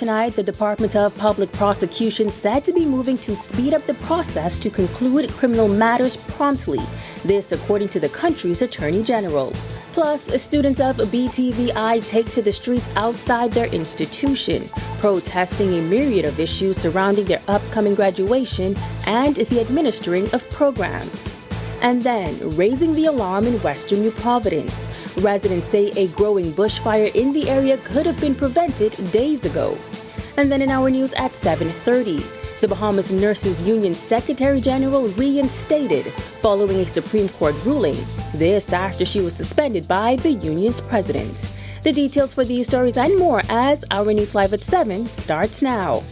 tonight, the Department of Public Prosecution said to be moving to speed up the process to conclude criminal matters promptly. This according to the country's Attorney General. Plus, students of BTVI take to the streets outside their institution, protesting a myriad of issues surrounding their upcoming graduation and the administering of programs. And then, raising the alarm in western New Providence. Residents say a growing bushfire in the area could have been prevented days ago. And then in our news at 7:30, the Bahamas Nurses Union Secretary General reinstated following a Supreme Court ruling. This after she was suspended by the union's president. The details for these stories and more as our News Live at 7 starts now.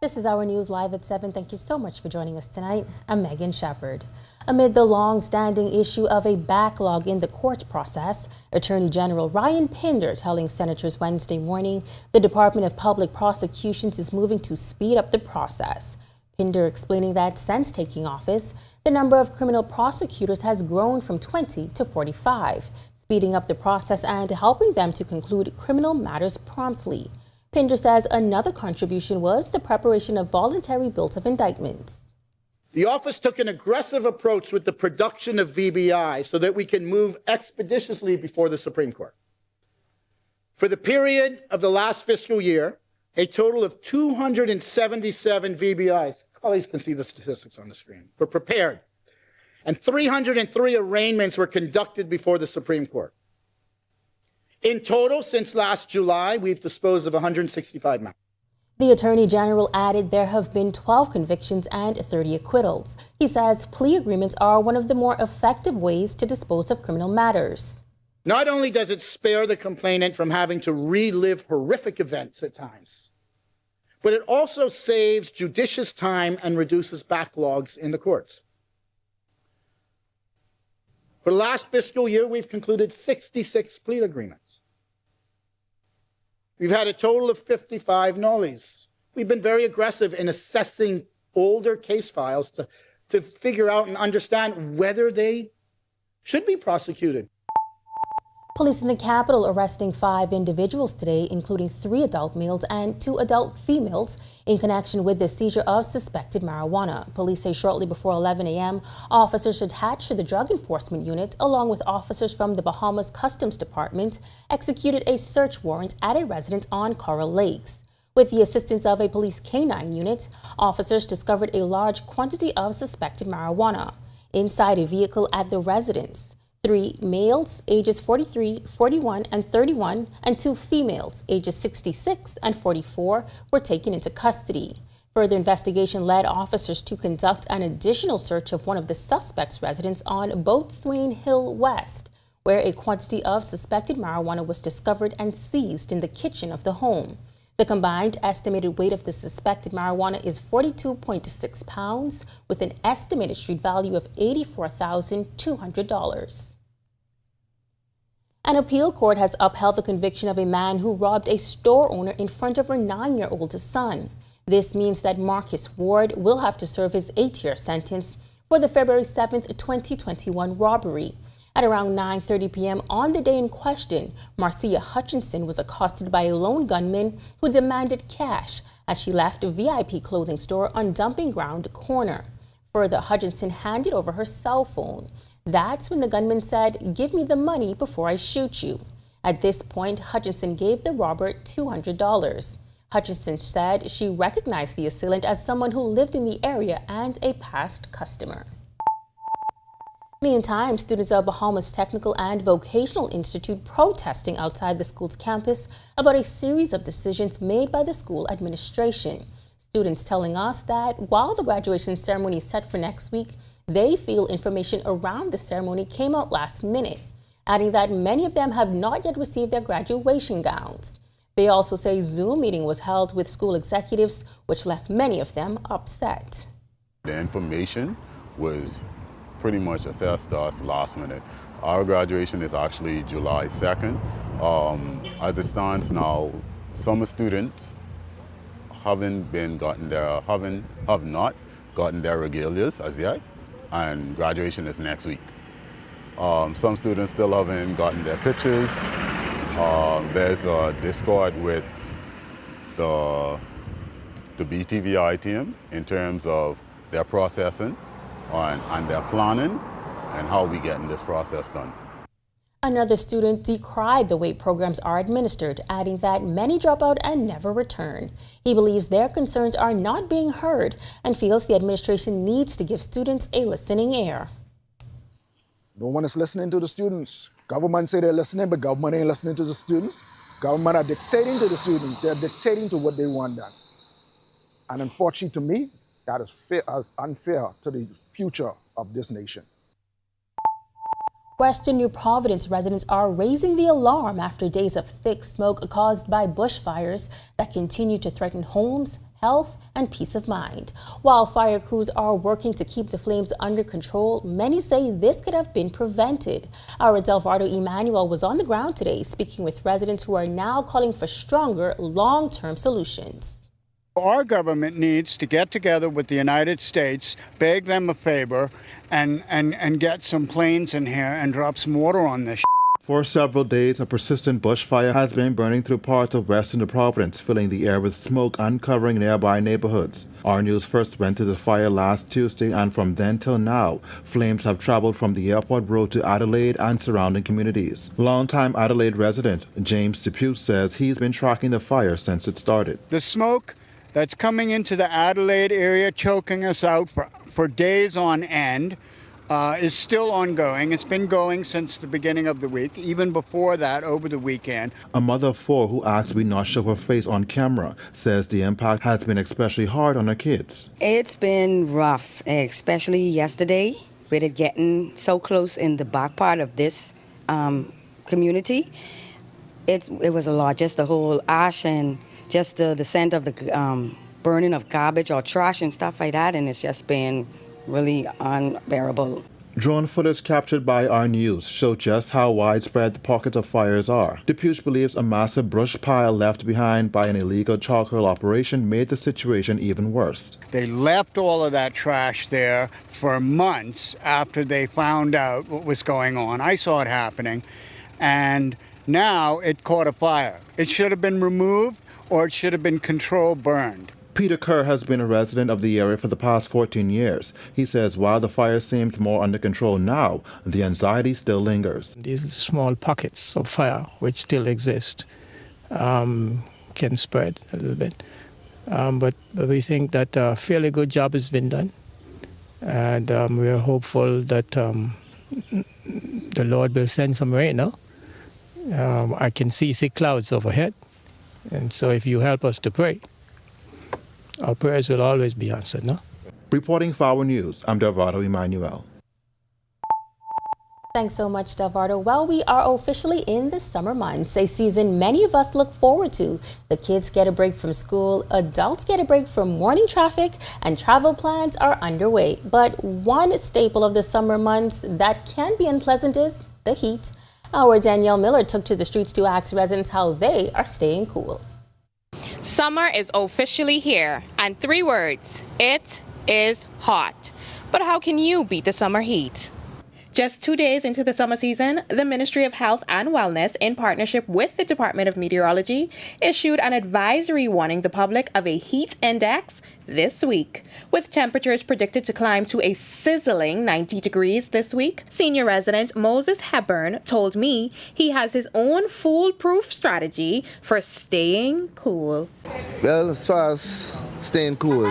This is our News Live at 7. Thank you so much for joining us tonight. I'm Megan Shepard. Amid the long-standing issue of a backlog in the court process, Attorney General Ryan Pinder telling senators Wednesday morning the Department of Public Prosecutions is moving to speed up the process. Pinder explaining that since taking office, the number of criminal prosecutors has grown from 20 to 45, speeding up the process and helping them to conclude criminal matters promptly. Pinder says another contribution was the preparation of voluntary bills of indictments. The office took an aggressive approach with the production of VBI so that we can move expeditiously before the Supreme Court. For the period of the last fiscal year, a total of 277 VBIs, colleagues can see the statistics on the screen, were prepared, and 303 arraignments were conducted before the Supreme Court. In total, since last July, we've disposed of 165 matters. The Attorney General added there have been 12 convictions and 30 acquittals. He says plea agreements are one of the more effective ways to dispose of criminal matters. Not only does it spare the complainant from having to relive horrific events at times, but it also saves judicious time and reduces backlogs in the courts. For the last fiscal year, we've concluded 66 plea agreements. We've had a total of 55 nollies. We've been very aggressive in assessing older case files to figure out and understand whether they should be prosecuted. Police in the capital arresting 5 individuals today, including 3 adult males and 2 adult females, in connection with the seizure of suspected marijuana. Police say shortly before 11 a.m., officers attached to the Drug Enforcement Unit, along with officers from the Bahamas Customs Department, executed a search warrant at a residence on Coral Lakes. With the assistance of a police canine unit, officers discovered a large quantity of suspected marijuana inside a vehicle at the residence. 3 males, ages 43, 41, and 31, and 2 females, ages 66 and 44, were taken into custody. Further investigation led officers to conduct an additional search of one of the suspects' residence on Boatswain Hill West, where a quantity of suspected marijuana was discovered and seized in the kitchen of the home. The combined estimated weight of the suspected marijuana is 42.6 pounds, with an estimated street value of $84,200. An appeal court has upheld the conviction of a man who robbed a store owner in front of her 9-year-old son. This means that Marcus Ward will have to serve his 8-year sentence for the February 7, 2021 robbery. At around 9:30 p.m. on the day in question, Marcia Hutchinson was accosted by a lone gunman who demanded cash as she left a VIP clothing store on Dumping Ground Corner. Further, Hutchinson handed over her cell phone. That's when the gunman said, "Give me the money before I shoot you." At this point, Hutchinson gave the robber $200. Hutchinson said she recognized the assailant as someone who lived in the area and a past customer. Meantime, students of Bahamas Technical and Vocational Institute protesting outside the school's campus about a series of decisions made by the school administration. Students telling us that while the graduation ceremony is set for next week, they feel information around the ceremony came out last minute, adding that many of them have not yet received their graduation gowns. They also say Zoom meeting was held with school executives, which left many of them upset. The information was pretty much assessed to us last minute. Our graduation is actually July 2nd. As it stands now, some students have not gotten their regalias as yet, and graduation is next week. Some students still haven't gotten their pictures. There's a Discord with the BTVI team in terms of their processing and their planning and how we getting this process done. Another student decried the way programs are administered, adding that many drop out and never return. He believes their concerns are not being heard and feels the administration needs to give students a listening ear. No one is listening to the students. Government say they're listening, but government ain't listening to the students. Government are dictating to the students. They're dictating to what they want done. And unfortunately to me, that is unfair to the future of this nation. Western New Providence residents are raising the alarm after days of thick smoke caused by bushfires that continue to threaten homes, health, and peace of mind. While fire crews are working to keep the flames under control, many say this could have been prevented. Our Delvardo Emmanuel was on the ground today speaking with residents who are now calling for stronger long-term solutions. Our government needs to get together with the United States, beg them a favor, and get some planes in here and drop some water on this. For several days, a persistent bushfire has been burning through parts of western New Providence, filling the air with smoke and covering nearby neighborhoods. Our news first went to the fire last Tuesday, and from then till now, flames have traveled from the airport road to Adelaide and surrounding communities. Longtime Adelaide resident James Depute says he's been tracking the fire since it started. The smoke that's coming into the Adelaide area, choking us out for days on end, is still ongoing. It's been going since the beginning of the week, even before that, over the weekend. A mother of four who asked we not show her face on camera says the impact has been especially hard on her kids. It's been rough, especially yesterday, with it getting so close in the back part of this community. It was a lot, just the whole ash and just the scent of the burning of garbage or trash and stuff like that, and it's just been really unbearable. Drone footage captured by our news showed just how widespread the pockets of fires are. Depute believes a massive brush pile left behind by an illegal charcoal operation made the situation even worse. They left all of that trash there for months after they found out what was going on. I saw it happening, and now it caught a fire. It should have been removed, or it should have been controlled burned. Peter Kerr has been a resident of the area for the past 14 years. He says while the fire seems more under control now, the anxiety still lingers. These small pockets of fire which still exist can spread a little bit. But we think that a fairly good job has been done. And we are hopeful that the Lord will send some rain now. I can see thick clouds overhead. And so if you help us to pray, our prayers will always be answered, no? Reporting for our news, I'm Delvardo Emmanuel. Thanks so much, Delvardo. Well, we are officially in the summer months, a season many of us look forward to. The kids get a break from school, adults get a break from morning traffic, and travel plans are underway. But one staple of the summer months that can be unpleasant is the heat. Our Danielle Miller took to the streets to ask residents how they are staying cool. Summer is officially here, and 3 words: it is hot. But how can you beat the summer heat? Just 2 days into the summer season, the Ministry of Health and Wellness, in partnership with the Department of Meteorology, issued an advisory warning the public of a heat index this week, with temperatures predicted to climb to a sizzling 90 degrees this week. Senior resident Moses Hepburn told me he has his own foolproof strategy for staying cool. Well, as far as staying cool,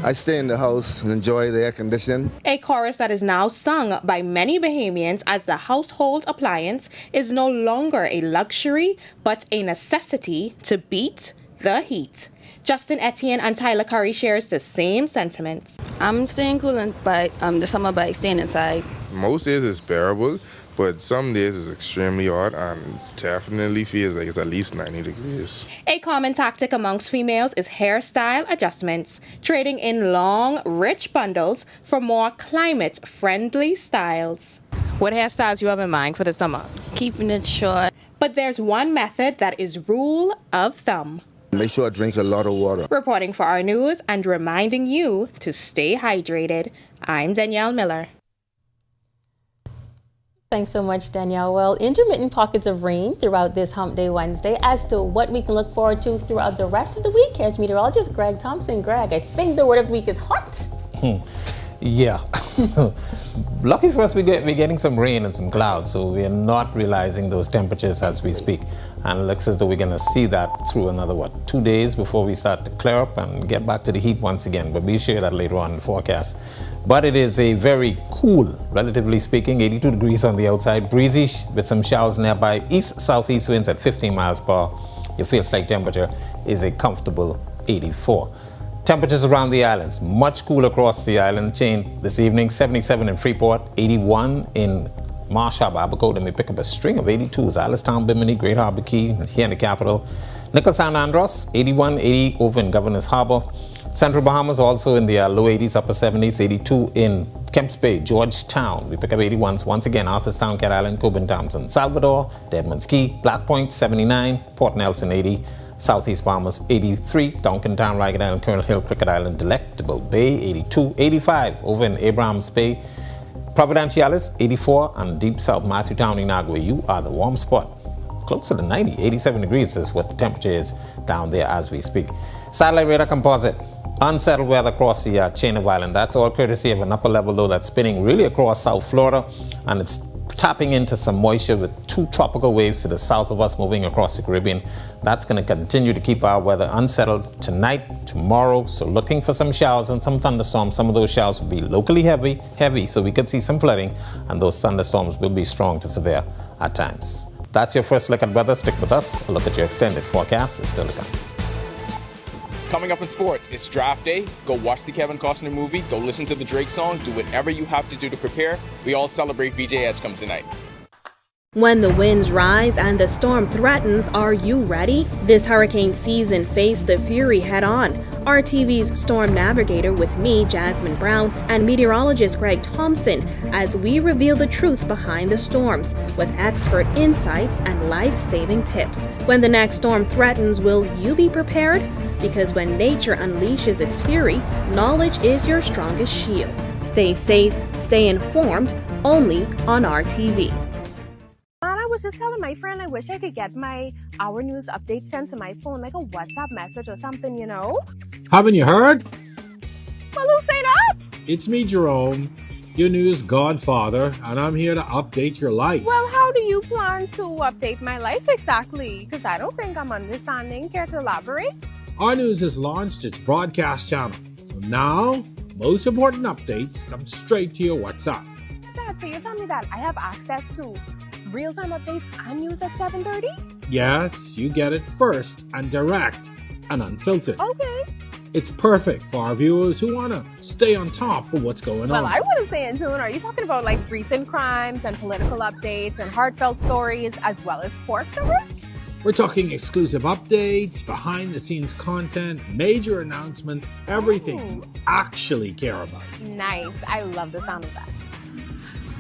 I stay in the house and enjoy the air conditioning. A chorus that is now sung by many Bahamians as the household appliance is no longer a luxury, but a necessity to beat the heat. Justin Etienne and Tyler Curry shares the same sentiments. I'm staying cool by the summer by staying inside. Most days it's bearable, but some days it's extremely hot and definitely feels like it's at least 90 degrees. A common tactic amongst females is hairstyle adjustments, trading in long, rich bundles for more climate-friendly styles. What hairstyles you have in mind for the summer? Keeping it short. But there's one method that is rule of thumb. Make sure I drink a lot of water. Reporting for our news and reminding you to stay hydrated, I'm Danielle Miller. Thanks so much, Danielle. Well, intermittent pockets of rain throughout this Hump Day Wednesday. As to what we can look forward to throughout the rest of the week, here's meteorologist Greg Thompson. Greg, I think the word of the week is hot. Yeah. Lucky for us, we're getting some rain and some clouds, so we're not realizing those temperatures as we speak. And it looks as though we're going to see that through another, 2 days before we start to clear up and get back to the heat once again. But we'll share that later on in the forecast. But it is a very cool, relatively speaking, 82 degrees on the outside, breezy with some showers nearby, east-southeast winds at 15 miles per hour. Your feels-like temperature is a comfortable 84. Temperatures around the islands, much cooler across the island chain this evening. 77 in Freeport, 81 in Marsh Harbor, Abaco. We pick up a string of 82s. Alistown, Bimini, Great Harbor Key, here in the capital. Nicholas San Andros, 81, 80 over in Governor's Harbor. Central Bahamas also in the low 80s, upper 70s, 82 in Kemps Bay, Georgetown. We pick up 81s once again, Arthurstown, Cat Island, Coburn, Townsend, Salvador, Deadman's Key, Black Point, 79, Port Nelson, 80. Southeast Bahamas, 83, Duncantown, Ragged Island, Colonel Hill, Cricket Island, Delectable Bay, 82, 85 over in Abrahams Bay, Providenciales, 84, and Deep South, Matthewtown, Inagua. You are the warm spot. Closer to 90, 87 degrees is what the temperature is down there as we speak. Satellite radar composite, unsettled weather across the chain of island. That's all courtesy of an upper level low that's spinning really across South Florida, and it's tapping into some moisture with 2 tropical waves to the south of us moving across the Caribbean. That's going to continue to keep our weather unsettled tonight, tomorrow. So looking for some showers and some thunderstorms. Some of those showers will be locally heavy, so we could see some flooding, and those thunderstorms will be strong to severe at times. That's your first look at weather. Stick with us. A look at your extended forecast is still to come. Coming up in sports, it's draft day. Go watch the Kevin Costner movie. Go listen to the Drake song. Do whatever you have to do to prepare. We all celebrate VJ Edgecombe tonight. When the winds rise and the storm threatens, are you ready? This hurricane season, face the fury head on. RTV's Storm Navigator with me, Jasmine Brown, and meteorologist Greg Thompson as we reveal the truth behind the storms with expert insights and life-saving tips. When the next storm threatens, will you be prepared? Because when nature unleashes its fury, knowledge is your strongest shield. Stay safe, stay informed, only on RTV. I was just telling my friend I wish I could get my Our News updates sent to my phone, like a WhatsApp message or something, you know? Haven't you heard? Well, who say that? It's me, Jerome, your news godfather, and I'm here to update your life. Well, how do you plan to update my life exactly? Because I don't think I'm understanding. Care to elaborate? Our News has launched its broadcast channel, so now most important updates come straight to your WhatsApp. Dad, so you tell me that I have access to real-time updates and news at 7:30? Yes, you get it first and direct and unfiltered. Okay. It's perfect for our viewers who want to stay on top of what's going on. Well, I want to stay in tune. Are you talking about like recent crimes and political updates and heartfelt stories as well as sports coverage? We're talking exclusive updates, behind-the-scenes content, major announcement, everything you actually care about. Nice. I love the sound of that.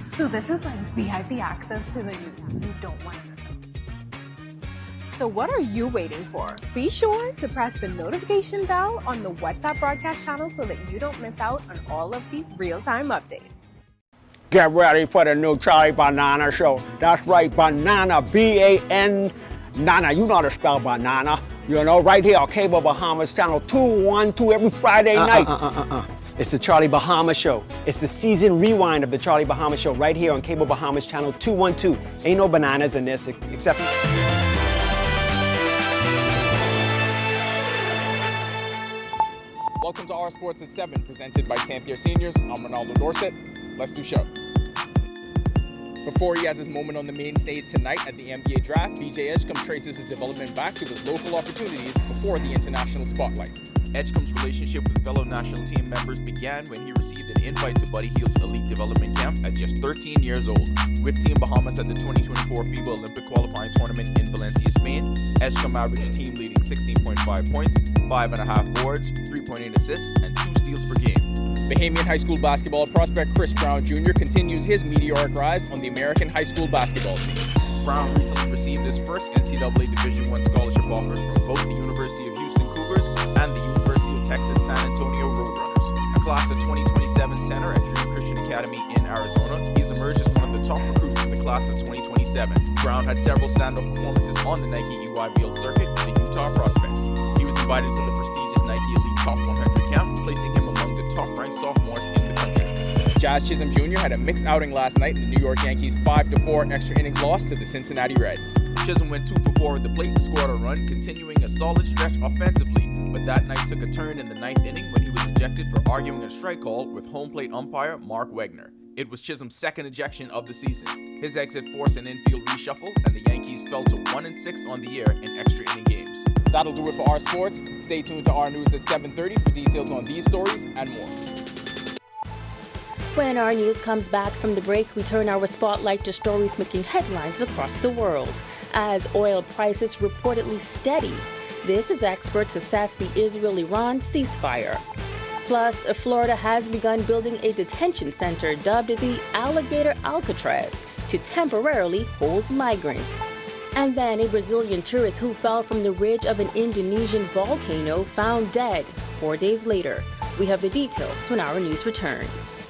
So this is like VIP access to the news you don't want to miss out. So what are you waiting for? Be sure to press the notification bell on the WhatsApp broadcast channel so that you don't miss out on all of the real-time updates. Get ready for the new Charlie Banana Show. That's right, Banana, B-A-N, Nana. You know how to spell banana. You know, right here on Cable Bahamas Channel 212 every Friday night. It's the Charlie Bahamas Show. It's the season rewind of the Charlie Bahamas Show right here on Cable Bahamas Channel 212. Ain't no bananas in this except... Welcome to Our Sports at 7, presented by 10th Year Seniors. I'm Ronaldo Dorset. Let's do show. Before he has his moment on the main stage tonight at the NBA Draft, VJ Edgecombe traces his development back to his local opportunities before the international spotlight. Edgecombe's relationship with fellow national team members began when he received an invite to Buddy Hield's Elite Development Camp at just 13 years old. With Team Bahamas at the 2024 FIBA Olympic qualifying tournament in Valencia, Spain, Edgecombe averaged a team-leading 16.5 points, 5.5 boards, 3.8 assists, and 2 steals per game. Bahamian high school basketball prospect Chris Brown Jr. continues his meteoric rise on the American high school basketball scene. Brown recently received his first NCAA Division I scholarship offers from both the University of Houston Cougars and the University of Texas San Antonio Roadrunners. A class of 2027 center at Dream Christian Academy in Arizona, he's emerged as one of the top recruits in the class of 2027. Brown had several standout performances on the Nike upheld circuit with the Utah Prospects. He was invited to the prestigious Nike Elite Top 100 camp, placing him among the top-ranked sophomores in the country. Jazz Chisholm Jr. had a mixed outing last night in the New York Yankees' 5-4 extra innings loss to the Cincinnati Reds. Chisholm went 2 for 4 at the plate and scored a run, continuing a solid stretch offensively, but that night took a turn in the 9th inning when he was ejected for arguing a strike call with home plate umpire Mark Wegner. It was Chisholm's second ejection of the season. His exit forced an infield reshuffle, and the Yankees fell to 1-6 on the year in extra inning games. That'll do it for our sports. Stay tuned to our news at 7:30 for details on these stories and more. When our news comes back from the break, we turn our spotlight to stories making headlines across the world. As oil prices reportedly steady, this as experts assess the Israel-Iran ceasefire. Plus, Florida has begun building a detention center dubbed the Alligator Alcatraz to temporarily hold migrants. And then a Brazilian tourist who fell from the ridge of an Indonesian volcano found dead 4 days later. We have the details when our news returns.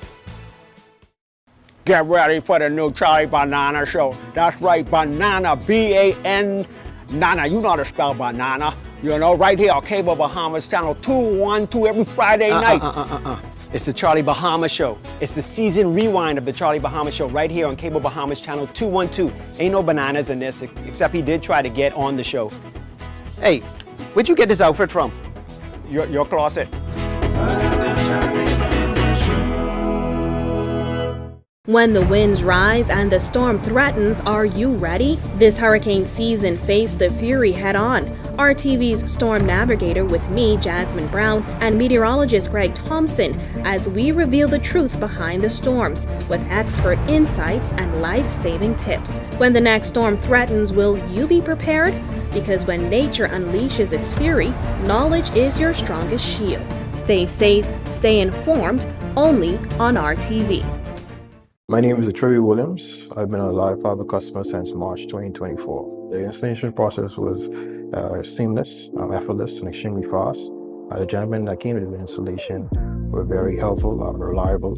Get ready for the new Charlie Banana Show. That's right, banana, B-A-N, Nana. You know how to spell banana. You know, right here on Cable Bahamas Channel 212 every Friday night. It's the Charlie Bahamas Show. It's the season rewind of the Charlie Bahamas Show right here on Cable Bahamas Channel 212. Ain't no bananas in this, except he did try to get on the show. Hey, where'd you get this outfit from? Your closet. When the winds rise and the storm threatens, are you ready? This hurricane season faced the fury head-on. RTV's storm navigator with me, Jasmine Brown, and meteorologist Greg Thompson as we reveal the truth behind the storms with expert insights and life-saving tips. When the next storm threatens, will you be prepared? Because when nature unleashes its fury, knowledge is your strongest shield. Stay safe, stay informed, only on RTV. My name is Trevi Williams. I've been a live fiber customer since March 2024. The installation process was seamless, effortless, and extremely fast. The gentlemen that came to the installation were very helpful, reliable,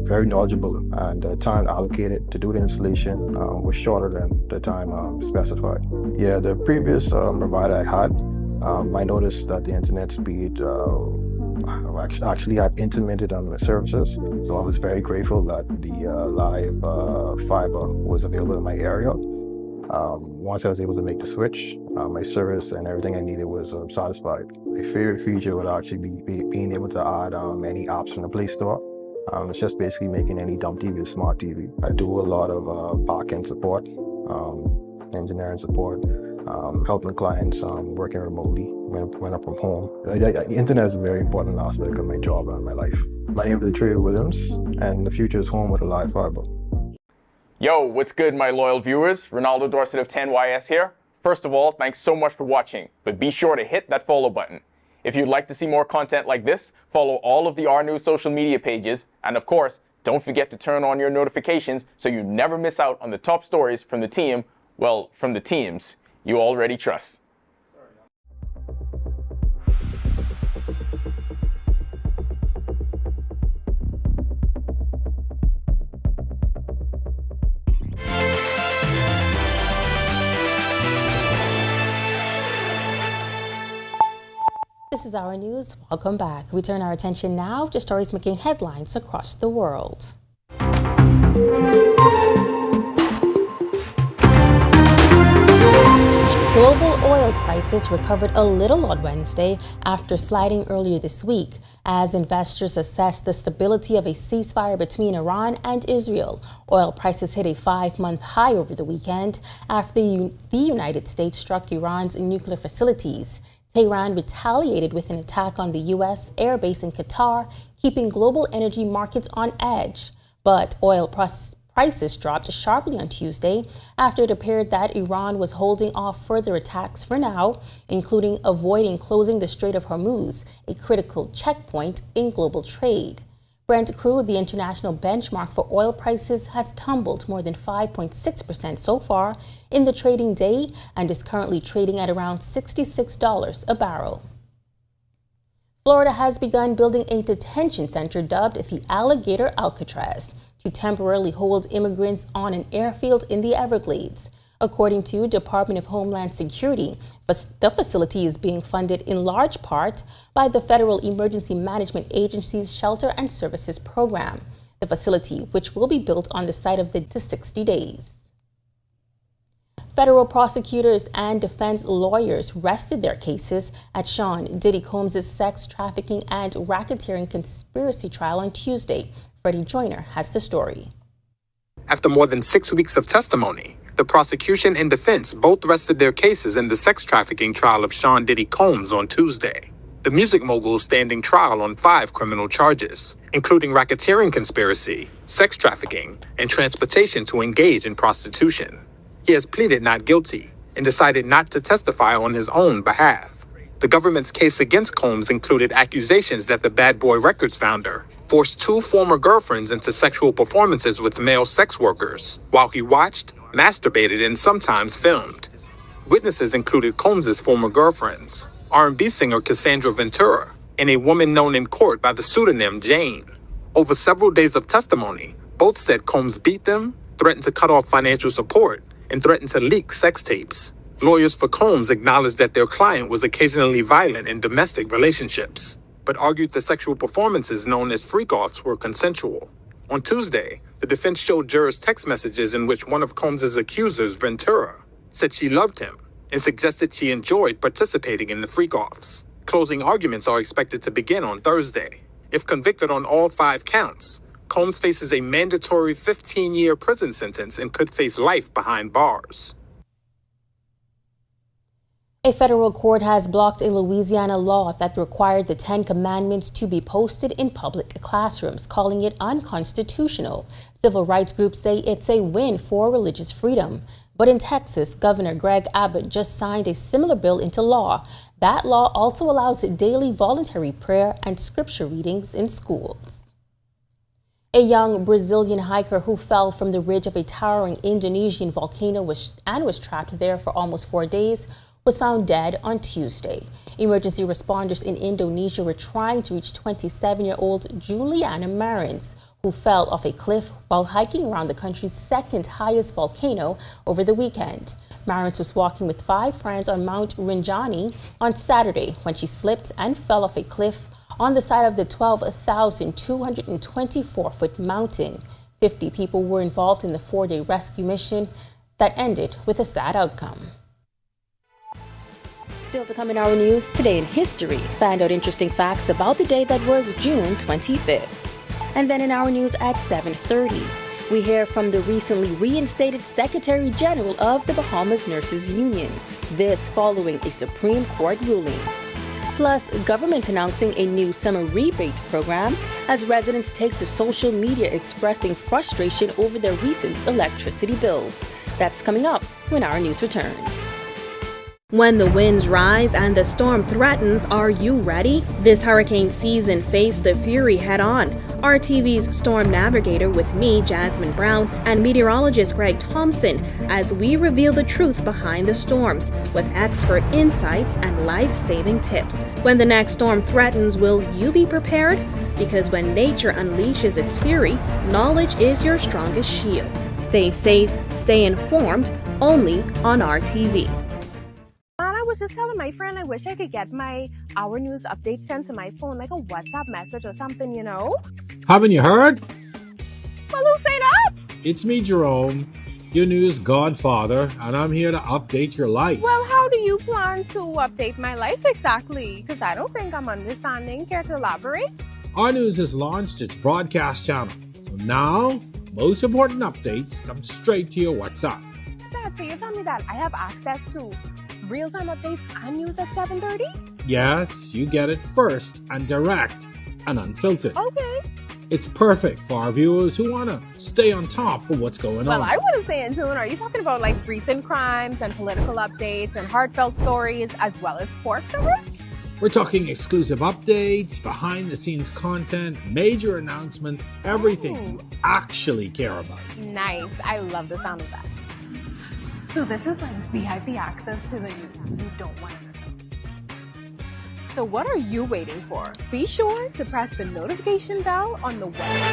very knowledgeable, and the time allocated to do the installation was shorter than the time specified. Yeah, the previous provider I had, I noticed that the internet speed actually had intermittent services, so I was very grateful that the live fiber was available in my area. Once I was able to make the switch, my service and everything I needed was satisfied. My favorite feature would actually be being able to add any apps from the Play Store. It's just basically making any dumb TV a smart TV. I do a lot of back-end support, engineering support, helping clients working remotely when I'm from home. The internet is a very important aspect of my job and my life. My name is Trey Williams, and the future is home with a live fiber. Yo, what's good, my loyal viewers? Ronaldo Dorset of 10YS here. First of all, thanks so much for watching, but be sure to hit that follow button. If you'd like to see more content like this, follow all of the R News social media pages, and of course, don't forget to turn on your notifications so you never miss out on the top stories from the team, well, from the teams you already trust. This is our news. Welcome back. We turn our attention now to stories making headlines across the world. Global oil prices recovered a little on Wednesday after sliding earlier this week as investors assess the stability of a ceasefire between Iran and Israel. Oil prices hit a 5-month high over the weekend after the United States struck Iran's nuclear facilities. Tehran retaliated with an attack on the U.S. airbase in Qatar, keeping global energy markets on edge. But oil prices dropped sharply on Tuesday after it appeared that Iran was holding off further attacks for now, including avoiding closing the Strait of Hormuz, a critical checkpoint in global trade. Brent crude, the international benchmark for oil prices, has tumbled more than 5.6% so far in the trading day and is currently trading at around $66 a barrel. Florida has begun building a detention center dubbed the Alligator Alcatraz to temporarily hold immigrants on an airfield in the Everglades. According to Department of Homeland Security, the facility is being funded in large part by the Federal Emergency Management Agency's Shelter and Services Program. The facility, which will be built on the site of the 60 days. Federal prosecutors and defense lawyers rested their cases at Sean Diddy Combs' sex trafficking and racketeering conspiracy trial on Tuesday. Freddie Joyner has the story. After more than 6 weeks of testimony, the prosecution and defense both rested their cases in the sex trafficking trial of Sean Diddy Combs on Tuesday. The music mogul is standing trial on 5 criminal charges, including racketeering conspiracy, sex trafficking, and transportation to engage in prostitution. He has pleaded not guilty and decided not to testify on his own behalf. The government's case against Combs included accusations that the Bad Boy Records founder forced 2 former girlfriends into sexual performances with male sex workers while he watched, masturbated, and sometimes filmed. Witnesses included Combs' former girlfriends, R&B singer Cassandra Ventura, and a woman known in court by the pseudonym Jane. Over several days of testimony, both said Combs beat them, threatened to cut off financial support, and threatened to leak sex tapes. Lawyers for Combs acknowledged that their client was occasionally violent in domestic relationships, but argued the sexual performances known as freak-offs were consensual. On Tuesday, the defense showed jurors text messages in which one of Combs' accusers, Ventura, said she loved him and suggested she enjoyed participating in the freak-offs. Closing arguments are expected to begin on Thursday. If convicted on all 5 counts, Combs faces a mandatory 15-year prison sentence and could face life behind bars. A federal court has blocked a Louisiana law that required the 10 Commandments to be posted in public classrooms, calling it unconstitutional. Civil rights groups say it's a win for religious freedom. But in Texas, Governor Greg Abbott just signed a similar bill into law. That law also allows daily voluntary prayer and scripture readings in schools. A young Brazilian hiker who fell from the ridge of a towering Indonesian volcano was trapped there for almost 4 days was found dead on Tuesday. Emergency responders in Indonesia were trying to reach 27-year-old Juliana Marins, who fell off a cliff while hiking around the country's second highest volcano over the weekend. Marins was walking with 5 friends on Mount Rinjani on Saturday when she slipped and fell off a cliff on the side of the 12,224-foot mountain. 50 people were involved in the 4-day rescue mission that ended with a sad outcome. Still to come in our news, today in history, find out interesting facts about the day that was June 25th. And then in our news at 7:30, we hear from the recently reinstated Secretary General of the Bahamas Nurses Union, this following a Supreme Court ruling. Plus, government announcing a new summer rebates program as residents take to social media expressing frustration over their recent electricity bills. That's coming up when our news returns. When the winds rise and the storm threatens, are you ready? This hurricane season, face the fury head on. RTV's Storm Navigator with me, Jasmine Brown, and meteorologist Greg Thompson as we reveal the truth behind the storms with expert insights and life-saving tips. When the next storm threatens, will you be prepared? Because when nature unleashes its fury, knowledge is your strongest shield. Stay safe, stay informed, only on RTV. I was just telling my friend I wish I could get my Our News updates sent to my phone, like a WhatsApp message or something, you know? Haven't you heard? Well, who say that? It's me, Jerome, your news godfather, and I'm here to update your life. Well, how do you plan to update my life exactly? Because I don't think I'm understanding. Care to elaborate? Our News has launched its broadcast channel, so now most important updates come straight to your WhatsApp. Dad, so you tell me that I have access to real-time updates and news at 7:30? Yes, you get it first and direct and unfiltered. Okay. It's perfect for our viewers who want to stay on top of what's going on. Well, I want to stay in tune. Are you talking about like recent crimes and political updates and heartfelt stories as well as sports coverage? We're talking exclusive updates, behind-the-scenes content, major announcement, everything you actually care about. Nice. I love the sound of that. So this is like VIP access to the news you don't want to miss. So what are you waiting for? Be sure to press the notification bell on the web.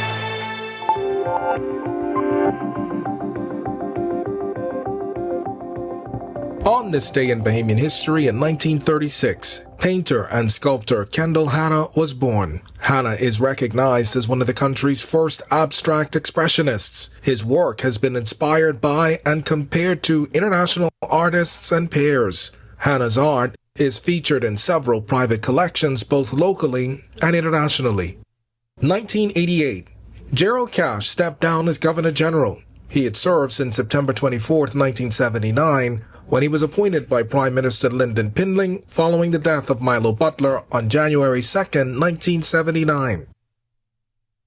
On this day in Bahamian history in 1936, painter and sculptor Kendall Hanna was born. Hanna is recognized as one of the country's first abstract expressionists. His work has been inspired by and compared to international artists and peers. Hanna's art is featured in several private collections both locally and internationally. 1988, Gerald Cash stepped down as Governor General. He had served since September 24, 1979, when he was appointed by Prime Minister Lyndon Pindling following the death of Milo Butler on January 2, 1979.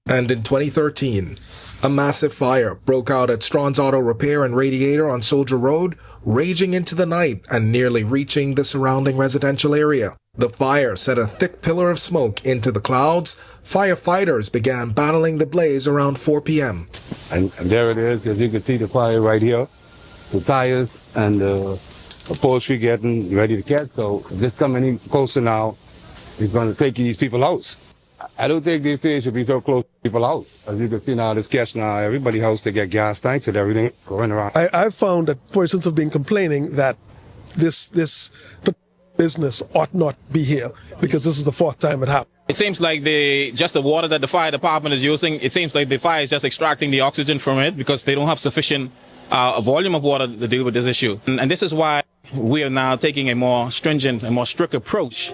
And in 2013, a massive fire broke out at Strawn's Auto Repair and Radiator on Soldier Road, raging into the night and nearly reaching the surrounding residential area. The fire sent a thick pillar of smoke into the clouds. Firefighters began battling the blaze around 4 p.m. And there it is, as you can see the fire right here. The tires and the upholstery getting ready to catch. So if this coming any closer now, it's going to take these people's house. I don't think these things should be so close to people's house. As you can see now, this catch now, everybody's house, they get gas tanks and everything going around. I've found that persons have been complaining that this business ought not be here because this is the fourth time it happened. It seems like just the water that the fire department is using, it seems like the fire is just extracting the oxygen from it because they don't have sufficient a volume of water to deal with this issue. And this is why we are now taking a more stringent, a more strict approach.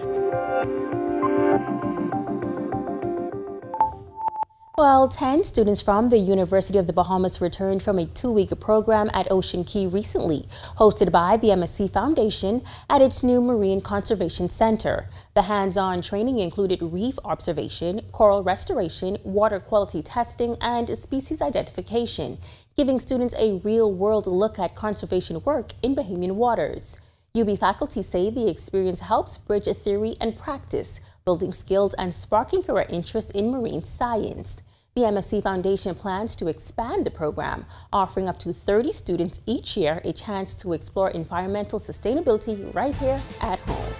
Well, 10 students from the University of the Bahamas returned from a 2-week program at Ocean Key recently, hosted by the MSC Foundation at its new Marine Conservation Center. The hands-on training included reef observation, coral restoration, water quality testing, and species identification, giving students a real-world look at conservation work in Bahamian waters. UB faculty say the experience helps bridge theory and practice, building skills and sparking career interest in marine science. The MSC Foundation plans to expand the program, offering up to 30 students each year a chance to explore environmental sustainability right here at home.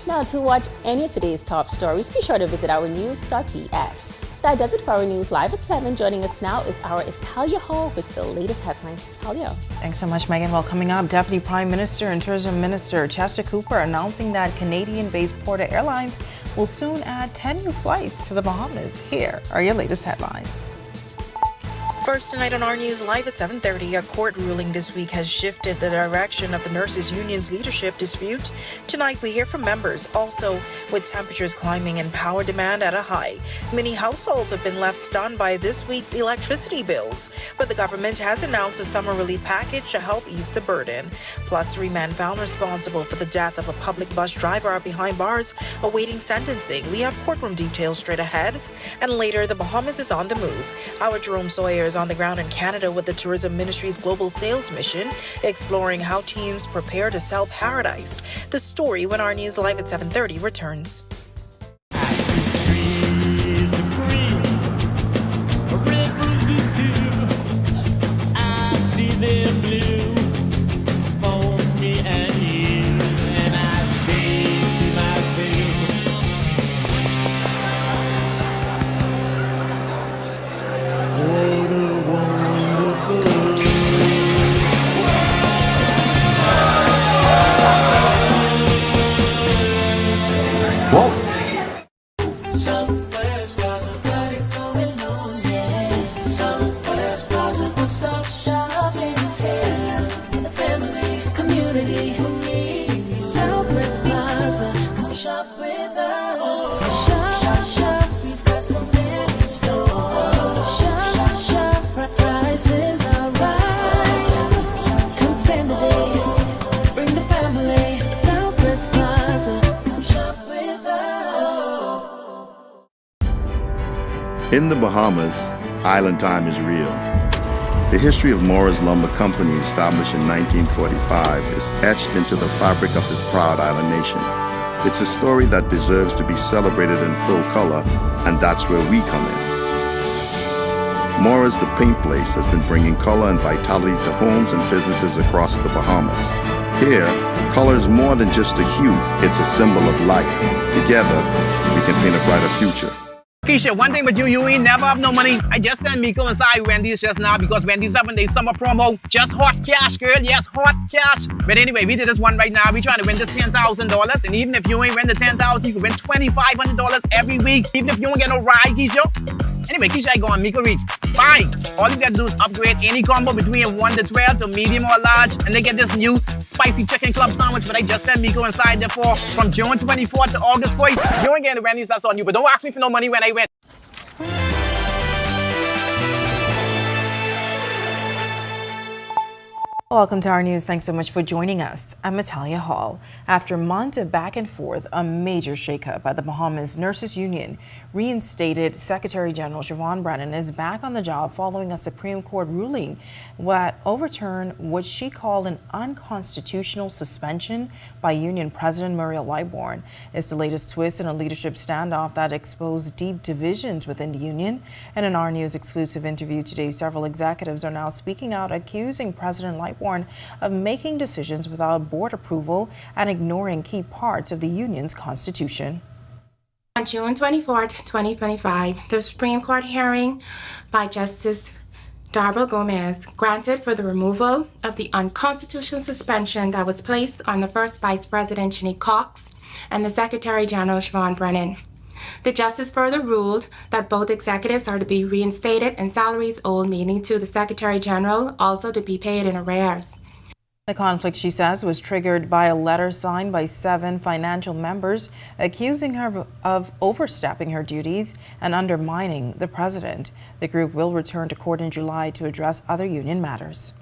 Now, to watch any of today's top stories, be sure to visit ournews.bs. That does it for our news live at 7. Joining us now is our Italia Hall with the latest headlines. Italia. Thanks so much, Megan. Well, coming up, Deputy Prime Minister and Tourism Minister Chester Cooper announcing that Canadian-based Porta Airlines will soon add 10 new flights to the Bahamas. Here are your latest headlines. First tonight on our news live at 7:30, a court ruling this week has shifted the direction of the nurses union's leadership dispute. Tonight we hear from members. Also, with temperatures climbing and power demand at a high, many households have been left stunned by this week's electricity bills. But the government has announced a summer relief package to help ease the burden. Plus, 3 men found responsible for the death of a public bus driver are behind bars awaiting sentencing. We have courtroom details straight ahead. And later, the Bahamas is on the move. Our Jerome Sawyer is on the ground in Canada with the Tourism Ministry's Global Sales Mission, exploring how teams prepare to sell paradise. The story when our news live at 7:30 returns. In the Bahamas, island time is real. The history of Morris Lumber Company, established in 1945, is etched into the fabric of this proud island nation. It's a story that deserves to be celebrated in full color, and that's where we come in. Morris the Paint Place has been bringing color and vitality to homes and businesses across the Bahamas. Here, color is more than just a hue, it's a symbol of life. Together, we can paint a brighter future. Keisha, one thing with you ain't never have no money. I just sent Miko inside Wendy's just now because Wendy's having their summer promo. Just hot cash, girl. Yes, hot cash. But anyway, we did this one right now. We trying to win this $10,000. And even if you ain't win the $10,000, you can win $2,500 every week. Even if you don't get no ride, Keisha. Anyway, Keisha, I go on Miko Reach. Bye. All you gotta do is upgrade any combo between 1 to 12 to medium or large. And they get this new spicy chicken club sandwich. But I just sent Miko inside there for from June 24th to August 1st. You ain't getting the Wendy's, that's on you. But don't ask me for no money when I win. Welcome to our news. Thanks so much for joining us. I'm Natalia Hall. After months of back and forth, a major shakeup at the Bahamas Nurses Union, reinstated Secretary General Siobhan Brennan is back on the job following a Supreme Court ruling that overturned what she called an unconstitutional suspension by Union President Muriel Lightbourne. It's the latest twist in a leadership standoff that exposed deep divisions within the union. In an Our News exclusive interview today, several executives are now speaking out, accusing President Lightbourne of making decisions without board approval and ignoring key parts of the union's constitution. On June 24, 2025, the Supreme Court hearing by Justice Darrell Gomez granted for the removal of the unconstitutional suspension that was placed on the first Vice President Shanique Cox and the Secretary General Siobhan Brennan. The justice further ruled that both executives are to be reinstated and salaries owed mainly to the Secretary General also to be paid in arrears. The conflict, she says, was triggered by a letter signed by 7 financial members accusing her of overstepping her duties and undermining the president. The group will return to court in July to address other union matters.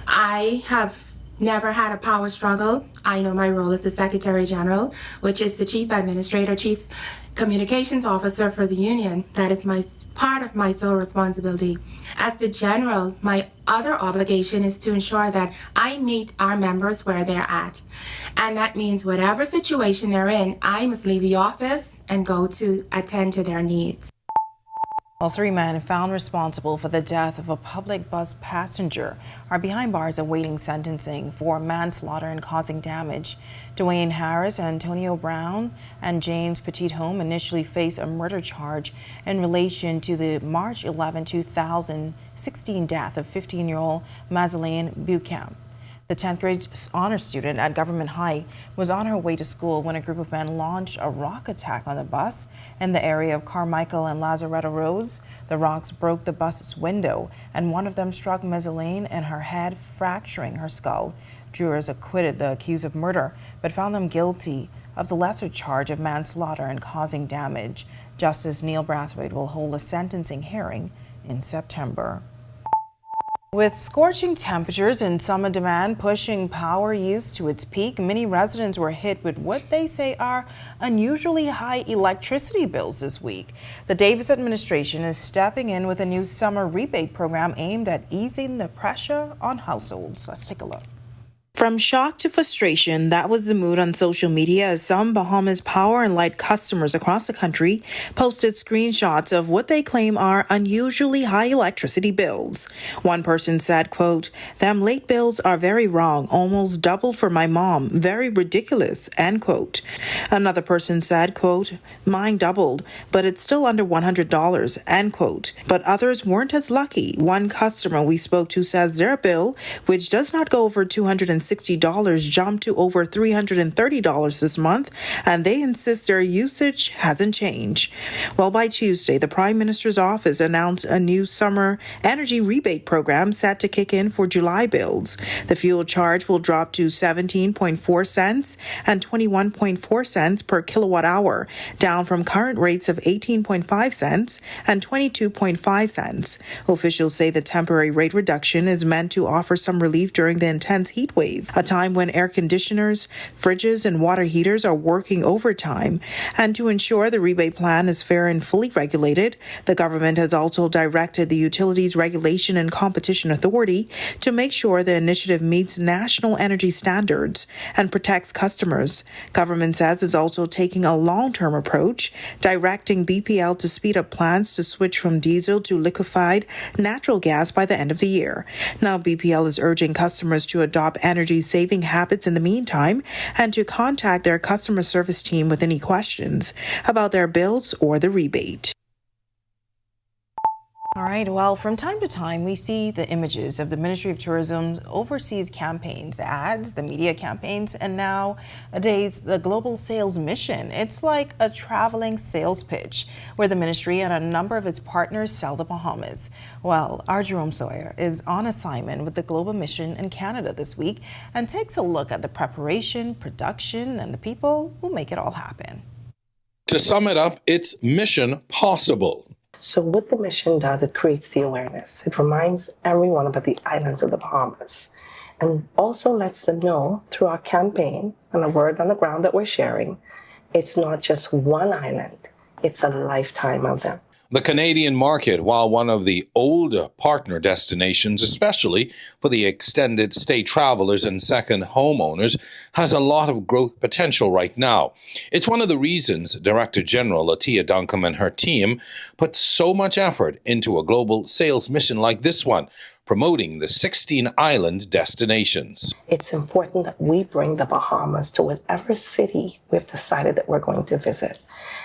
I have never had a power struggle. I know my role as the Secretary General, which is the Chief Administrator, Chief Communications Officer for the union. That is part of my sole responsibility. As the General, my other obligation is to ensure that I meet our members where they're at. And that means whatever situation they're in, I must leave the office and go to attend to their needs. Well, 3 men found responsible for the death of a public bus passenger are behind bars awaiting sentencing for manslaughter and causing damage. Dwayne Harris, Antonio Brown, and James Petithomme initially faced a murder charge in relation to the March 11, 2016 death of 15-year-old Madeleine Buchamp. The 10th grade honor student at Government High was on her way to school when a group of men launched a rock attack on the bus in the area of Carmichael and Lazaretto Roads. The rocks broke the bus's window, and one of them struck Madeleine in her head, fracturing her skull. Jurors acquitted the accused of murder, but found them guilty of the lesser charge of manslaughter and causing damage. Justice Neil Brathwaite will hold a sentencing hearing in September. With scorching temperatures and summer demand pushing power use to its peak, many residents were hit with what they say are unusually high electricity bills this week. The Davis administration is stepping in with a new summer rebate program aimed at easing the pressure on households. Let's take a look. From shock to frustration, that was the mood on social media as some Bahamas Power and Light customers across the country posted screenshots of what they claim are unusually high electricity bills. One person said, quote, "Them late bills are very wrong, almost doubled for my mom, very ridiculous," end quote. Another person said, quote, "Mine doubled, but it's still under $100, end quote. But others weren't as lucky. One customer we spoke to says their bill, which does not go over $260, jumped to over $330 this month, and they insist their usage hasn't changed. Well, by Tuesday, the Prime Minister's office announced a new summer energy rebate program set to kick in for July bills. The fuel charge will drop to 17.4 cents and 21.4 cents per kilowatt hour, down from current rates of 18.5 cents and 22.5 cents. Officials say the temporary rate reduction is meant to offer some relief during the intense heat wave, a time when air conditioners, fridges, and water heaters are working overtime. And to ensure the rebate plan is fair and fully regulated, the government has also directed the Utilities Regulation and Competition Authority to make sure the initiative meets national energy standards and protects customers. Government says it's also taking a long-term approach, directing BPL to speed up plans to switch from diesel to liquefied natural gas by the end of the year. Now, BPL is urging customers to adopt energy saving habits in the meantime and to contact their customer service team with any questions about their bills or the rebate. All right, well, from time to time, we see the images of the Ministry of Tourism's overseas campaigns, the ads, the media campaigns, and nowadays the global sales mission. It's like a traveling sales pitch where the ministry and a number of its partners sell the Bahamas. Well, our Jerome Sawyer is on assignment with the global mission in Canada this week and takes a look at the preparation, production, and the people who make it all happen. To sum it up, it's mission possible. So what the mission does, it creates the awareness. It reminds everyone about the islands of the Bahamas and also lets them know through our campaign and a word on the ground that we're sharing, it's not just one island, it's a lifetime of them. The Canadian market, while one of the older partner destinations, especially for the extended stay travelers and second homeowners, has a lot of growth potential right now. It's one of the reasons Director General Latia Duncombe and her team put so much effort into a global sales mission like this one, promoting the 16 island destinations. It's important that we bring the Bahamas to whatever city we've decided that we're going to visit.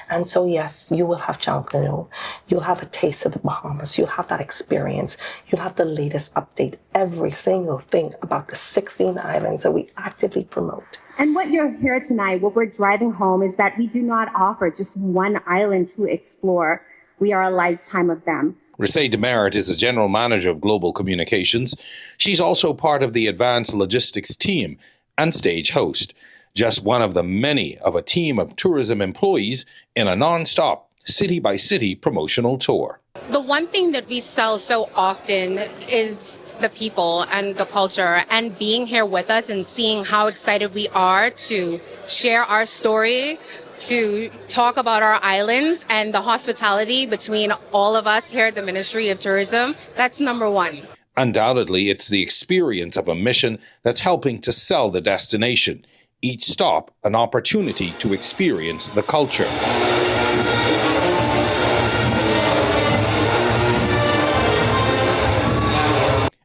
And so, yes, you will have John Canoe. You'll have a taste of the Bahamas. You'll have that experience. You'll have the latest update, every single thing about the 16 islands that we actively promote. And what you're here tonight, what we're driving home is that we do not offer just one island to explore. We are a lifetime of them. Risay Demerit is the General Manager of Global Communications. She's also part of the Advanced Logistics team and stage host. Just one of the many of a team of tourism employees in a non-stop, city-by-city promotional tour. The one thing that we sell so often is the people and the culture, and being here with us and seeing how excited we are to share our story, to talk about our islands and the hospitality between all of us here at the Ministry of Tourism. That's number one. Undoubtedly, it's the experience of a mission that's helping to sell the destination. Each stop, an opportunity to experience the culture.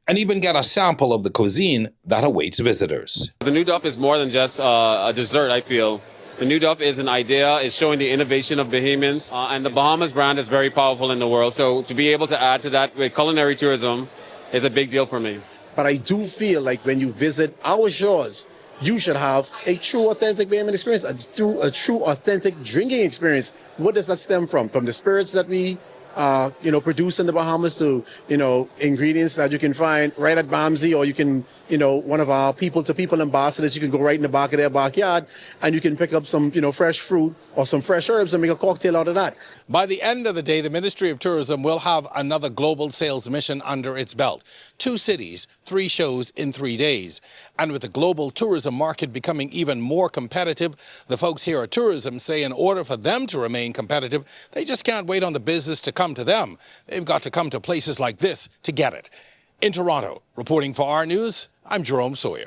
And even get a sample of the cuisine that awaits visitors. The New Duff is more than just a dessert, I feel. The New Duff is an idea, it's showing the innovation of Bahamians, and the Bahamas brand is very powerful in the world. So to be able to add to that with culinary tourism is a big deal for me. But I do feel like when you visit our shores, you should have a true, authentic Bahamian experience, a true, authentic drinking experience. What does that stem from? From the spirits that we produce in the Bahamas to, ingredients that you can find right at Bamsey, or you can, one of our people-to-people ambassadors, you can go right in the back of their backyard and you can pick up some, fresh fruit or some fresh herbs and make a cocktail out of that. By the end of the day, the Ministry of Tourism will have another global sales mission under its belt. 2 cities, 3 shows in 3 days. And with the global tourism market becoming even more competitive, the folks here at Tourism say in order for them to remain competitive, they just can't wait on the business to come to them. They've got to come to places like this to get it. In Toronto, reporting for our news, I'm Jerome Sawyer.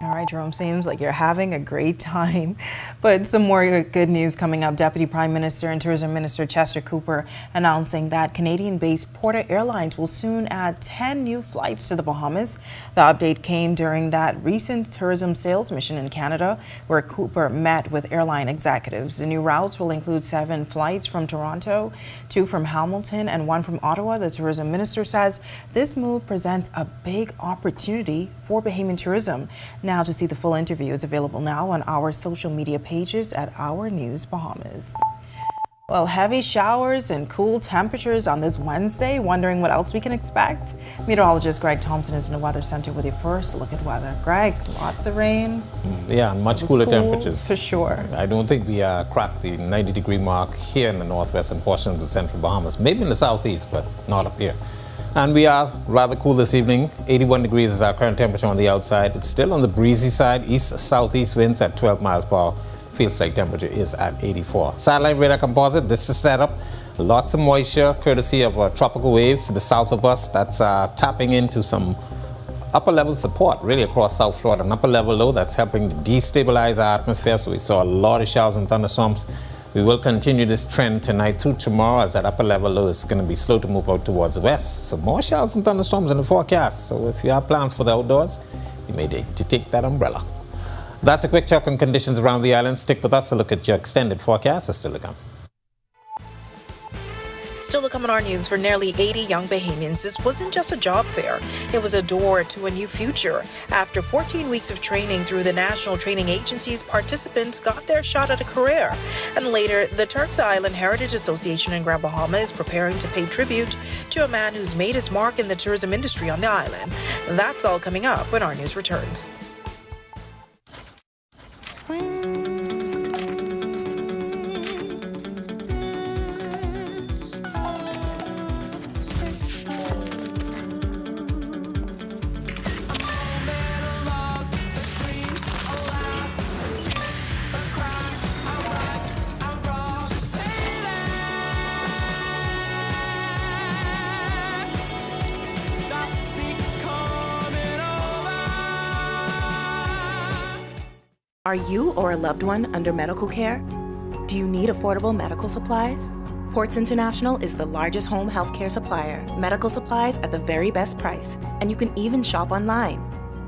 All right, Jerome, seems like you're having a great time. But some more good news coming up. Deputy Prime Minister and Tourism Minister Chester Cooper announcing that Canadian-based Porter Airlines will soon add 10 new flights to the Bahamas. The update came during that recent tourism sales mission in Canada, where Cooper met with airline executives. The new routes will include 7 flights from Toronto, 2 from Hamilton, and 1 from Ottawa. The tourism minister says this move presents a big opportunity for Bahamian tourism. Now, to see the full interview, it's available now on our social media pages at Our News Bahamas. Well, heavy showers and cool temperatures on this Wednesday. Wondering what else we can expect? Meteorologist Greg Thompson is in the Weather Center with your first look at weather. Greg, lots of rain. Yeah, and much cooler temperatures. For sure. I don't think we cracked the 90-degree mark here in the northwestern portion of the central Bahamas. Maybe in the southeast, but not up here. And we are rather cool this evening. 81 degrees is our current temperature on the outside. It's still on the breezy side. East-southeast winds at 12 miles per hour. Feels like temperature is at 84. Satellite radar composite, this is set up. Lots of moisture, courtesy of tropical waves to the south of us. That's tapping into some upper level support, really across South Florida. An upper level low that's helping to destabilize our atmosphere. So we saw a lot of showers and thunderstorms. We will continue this trend tonight through tomorrow, as that upper level low is going to be slow to move out towards the west. So more showers and thunderstorms in the forecast. So if you have plans for the outdoors, you may need to take that umbrella. That's a quick check on conditions around the island. Stick with us to look at your extended forecast. It's still to come. Still to come on our news, for nearly 80 young Bahamians, this wasn't just a job fair. It was a door to a new future. After 14 weeks of training through the national training agencies, participants got their shot at a career. And later, the Turks Island Heritage Association in Grand Bahama is preparing to pay tribute to a man who's made his mark in the tourism industry on the island. That's all coming up when our news returns. Are you or a loved one under medical care? Do you need affordable medical supplies? Ports International is the largest home healthcare supplier. Medical supplies at the very best price, and you can even shop online.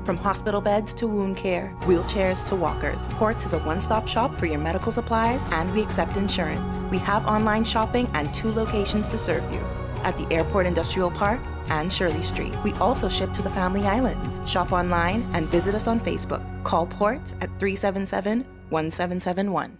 From hospital beds to wound care, wheelchairs to walkers, Ports is a one-stop shop for your medical supplies, and we accept insurance. We have online shopping and 2 locations to serve you, at the Airport Industrial Park and Shirley Street. We also ship to the Family Islands. Shop online and visit us on Facebook. Call Ports at 377-1771.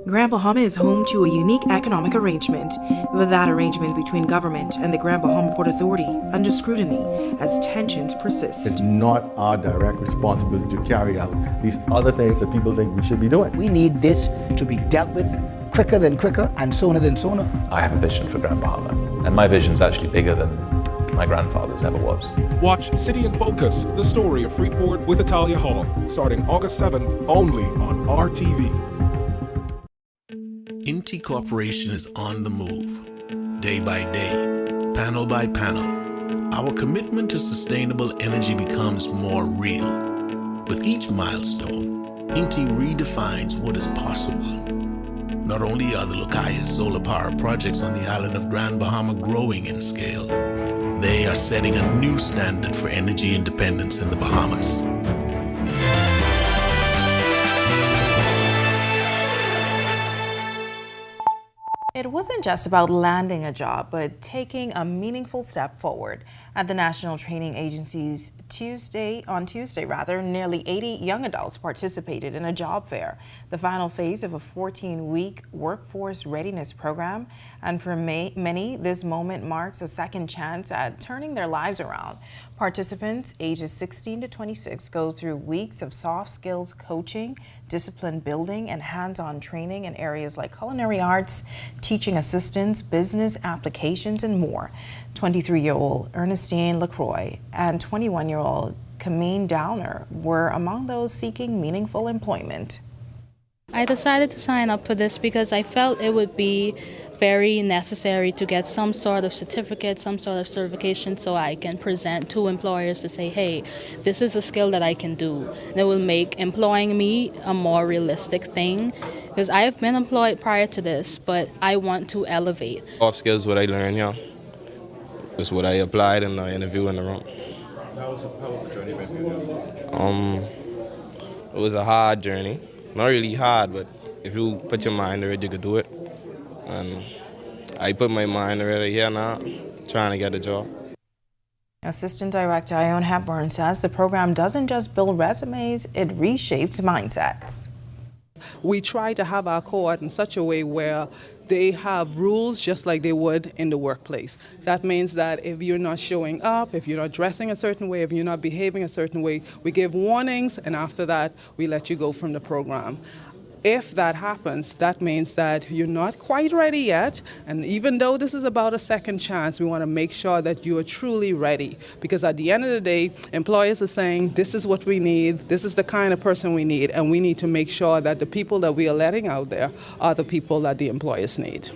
Grand Bahama is home to a unique economic arrangement, with that arrangement between government and the Grand Bahama Port Authority under scrutiny as tensions persist. It's not our direct responsibility to carry out these other things that people think we should be doing. We need this to be dealt with quicker than quicker and sooner than sooner. I have a vision for Grand Bahama, and my vision is actually bigger than my grandfather's ever was. Watch City in Focus, the story of Freeport with Italia Hall, starting August 7th, only on RTV. Inti Corporation is on the move, day by day, panel by panel. Our commitment to sustainable energy becomes more real. With each milestone, Inti redefines what is possible. Not only are the Lucayas solar power projects on the island of Grand Bahama growing in scale, they are setting a new standard for energy independence in the Bahamas. It wasn't just about landing a job, but taking a meaningful step forward. At the National Training Agency's on Tuesday, nearly 80 young adults participated in a job fair, the final phase of a 14-week workforce readiness program. And for many, this moment marks a second chance at turning their lives around. Participants ages 16 to 26 go through weeks of soft skills coaching, discipline building, and hands-on training in areas like culinary arts, teaching assistance, business applications, and more. 23-year-old Ernestine LaCroix and 21-year-old Kameen Downer were among those seeking meaningful employment. I decided to sign up for this because I felt it would be very necessary to get some sort of certificate, some sort of certification, so I can present to employers to say, hey, this is a skill that I can do. It will make employing me a more realistic thing, because I have been employed prior to this, but I want to elevate. Soft skills, what I learned, is what I applied in the interview in the room. How was the journey been for you? It was a hard journey. Not really hard, but if you put your mind to it, you could do it. And I put my mind to it here now, trying to get a job. Assistant Director Ione Hepburn says the program doesn't just build resumes, it reshapes mindsets. We try to have our cohort in such a way where they have rules just like they would in the workplace. That means that if you're not showing up, if you're not dressing a certain way, if you're not behaving a certain way, we give warnings, and after that, we let you go from the program. If that happens, that means that you're not quite ready yet, and even though this is about a second chance, we want to make sure that you are truly ready, because at the end of the day, employers are saying, this is what we need, this is the kind of person we need, and we need to make sure that the people that we are letting out there are the people that the employers need.